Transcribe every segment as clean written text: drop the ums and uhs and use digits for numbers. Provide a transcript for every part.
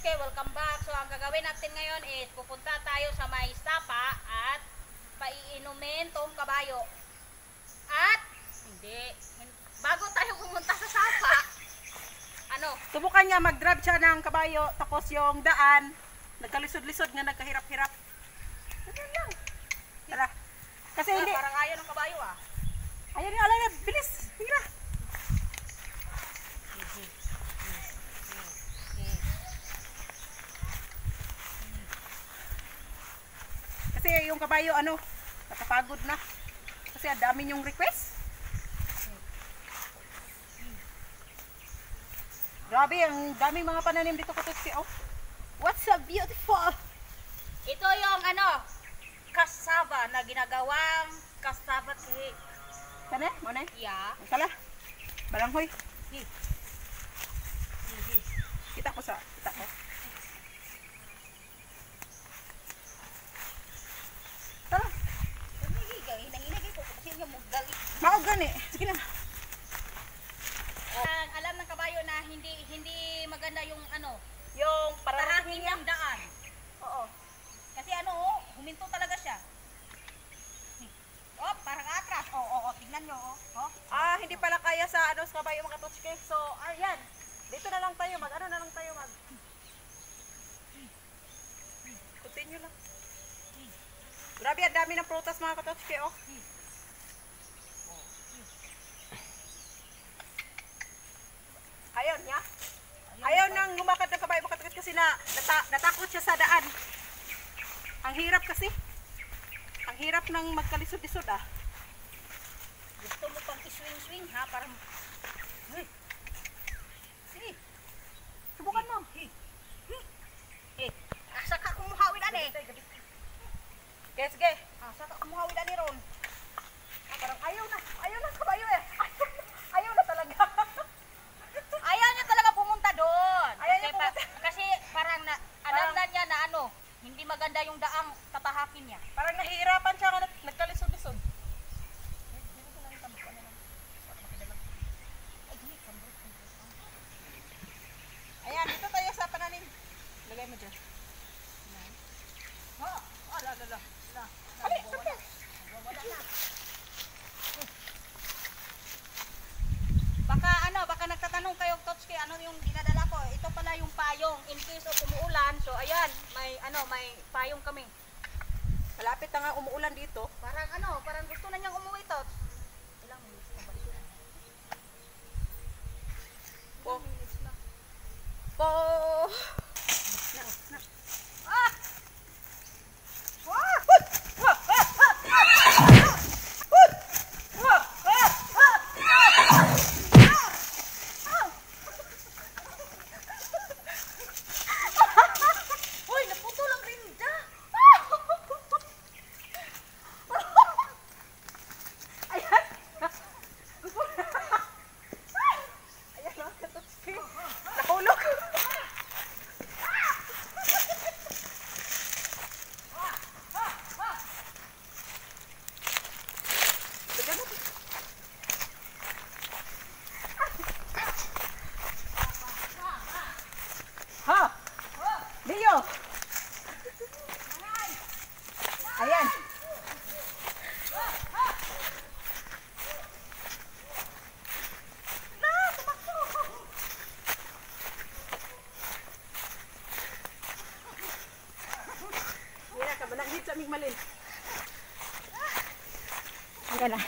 Katotske, welcome back. So ang gagawin natin ngayon is pupunta tayo sa may sapa at paiinumin tong kabayo. At hindi, bago tayo pumunta sa sapa, subukan niya mag-drive siya ng kabayo, tapos yung daan nagkalisod-lisod nga, nagkahirap-hirap. Ganyan lang. Tara. Kasi hindi. Parang ayaw ng kabayo ah. Ayaw niya, alay na, bilis. Tira. Kasi yung kabayo, nakapagod na. Kasi ang dami niyong request. Grabe, ang daming mga pananim dito Katotske. Oh. What's so beautiful? Ito yung cassava na ginagawang cassava cake. Sana? Muna? Yeah. Kala? Balanghoy. Hi. Kita ko. Tara. Hinahingay ko kasi yung mugali. Mao gani. Sige na. Alam ng kabayo na hindi maganda yung Yung parating yung daan. Oo. Kasi huminto talaga siya. Oh, parang atras. Tingnan nyo. Oh. Hindi pala kaya sa sa kabayo mga Katotske. So, ayan. Dito na lang tayo mag continue lang. Grabe, ang dami ng prutas mga Katotske, oh. Ayaw niya. Ayaw nang lumakad ng kabayo mga Katotske kasi natakot siya sa daan. Ang hirap kasi. Ang hirap ng magkalisod-lisod ah. Gusto mo pang iswing-swing ha? Parang... Sige. Subukan mo. Asa ka kumuhawid ani? Sige. Asa ka kumuhawid ani ron? Parang ayaw na kabayo eh. Ayaw na talaga. Ayaw niya talaga pumunta doon. Ayaw niya pumunta. Kasi parang alam na niya na hindi maganda yung daang tatahakin niya. Parang nahihirapan siya nga nagkalisod-lisod. Ayan, dito tayo sa pananim. Lagay mo dyan. Lala. Ali, okay. Wala na. Baka nagtatanong kayo, Katotske, ano yung dinadala ko? Ito pala yung payong. In case of umuulan, so ayan, may payong kami. Malapit na nga umuulan dito. Parang gusto na niyang umuwi, Tots. Ilang minutes na ba ito? Po. Minutes na. Po. Ah! Uy, naputol ang rinda. Ayan. Ayan mga Katotske. Nahulog. Ha? Leo. Ayan. Mira ka, mananghit sa aming malin. Ayan na.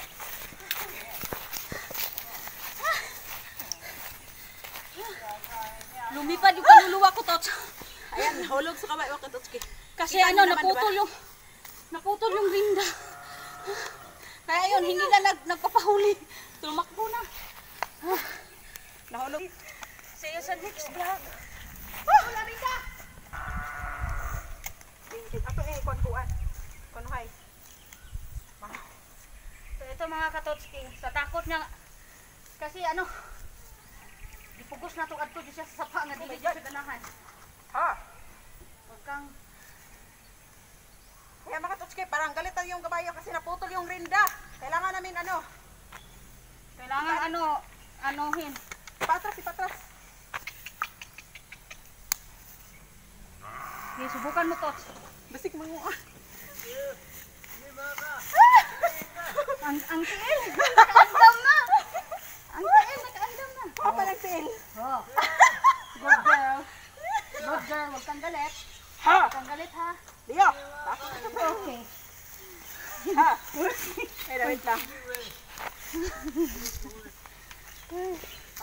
Lumipad yung kaluluwa ko, Tots. Ayan, hulog sa kabayo mga Katotske. Kasi Kita niyo naman, naputol yung rinda. Kaya yun, hindi na nagpapahuli. Tumakbo na. Nahulog. See you sa next vlog. Wala rinda. Ato kuan-kuan. Kunuhay. So ito mga Katotske, sa takot niya, kasi ipugos na itong adto siya sa sapa nga dili siya sa ganahan. Ha? Huwag kang... Kaya mga Katotske, parang galitan yung kabayo kasi naputol yung rinda. Kailangan namin Kailangan anuhin. Patras. Okay, subukan mo to. Basik mo. Ang tiil. Nakaandam na. Ang tiil, nakaandam na. Papa ng tiil. Oh. Good girl. Good girl, huwag kang galit. Ha! Huwag kang galit ha. Leo! Takot ka po. Okay. Ha! Ay, wait lang.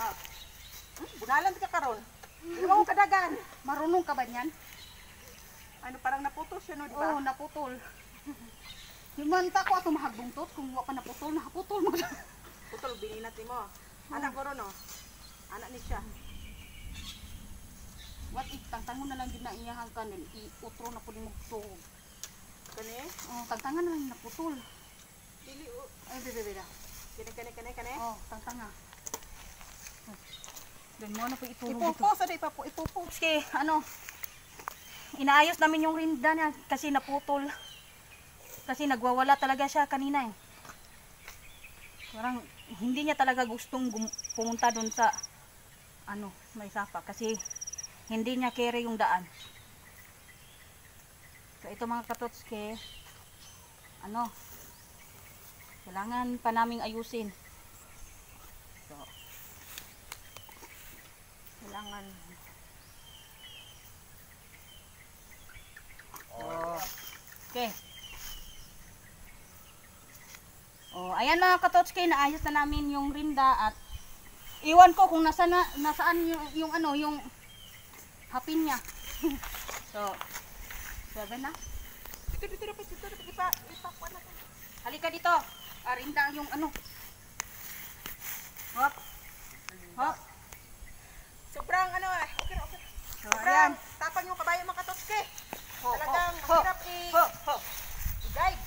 Ah. Bunalan ka karon. Hindi mo kadagan. Marunong ka ba niyan? Ano, parang naputol siya, no, di ba? Oo, naputol. Yung manta ko ato mahagbungtot, kung wala pa naputol, nakaputol mo. Putol, bininat ni mo. Anak ko ron, no? Anak ni siya. What if, tangtangon na lang din na iyahang kanin, iutro na po din magtuhog. Kani? Oh, tangtangan na lang naputol. Dili, Ay, bebe. kani. Oh, tangtanga. Doon mo na po itulog dito. Ipupo, sa di pa po, ipupo. Kasi, inaayos namin yung rinda niya kasi naputol. Kasi nagwawala talaga siya kanina eh. Parang hindi niya talaga gustong pumunta doon sa may sapa kasi hindi niya carry yung daan. So ito mga katotske, kailangan pa naming ayusin. So, kailangan okay. Oh, ayan mga katotske, naayos na namin yung rinda at iwan ko kung nasaan yung hapin niya. So, sabi na. Dito, ipakuan na. Halika dito. Rinda yung Hop. Hop. Sobrang okay. So, Sobrang ayan. tapang yung kabayo mga katotske. Ho, Talagang ho, hirap i-guide.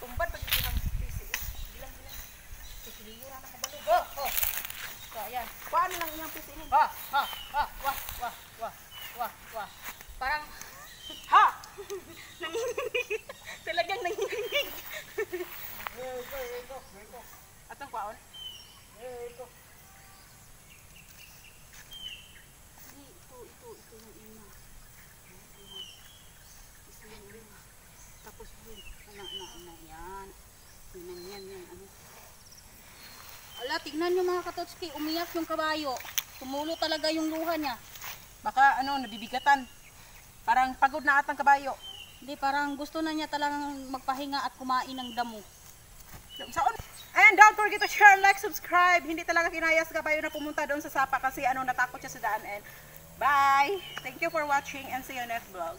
Tumbad pag itinang PC. Bilang. Sisiliyo na nakabalo. Ho. So, ayan. Paano lang iyang PC ini? Wah. Parang Ha! Talagang nanginginig. Atong kwaon? Ito yung ina. Ito yung ina. Tapos yun, yan. Yan. Ala, tignan nyo mga katotski, umiyak yung kabayo. Tumulo talaga yung luha niya. Baka nabibigatan. Parang pagod na atang kabayo. Hindi, parang gusto na niya talagang magpahinga at kumain ng damo. Saon? And don't forget to share, like, subscribe. Hindi talaga kinaya sa kabayo na pumunta doon sa sapa kasi natakot siya sa daan. And bye! Thank you for watching and see you next vlog.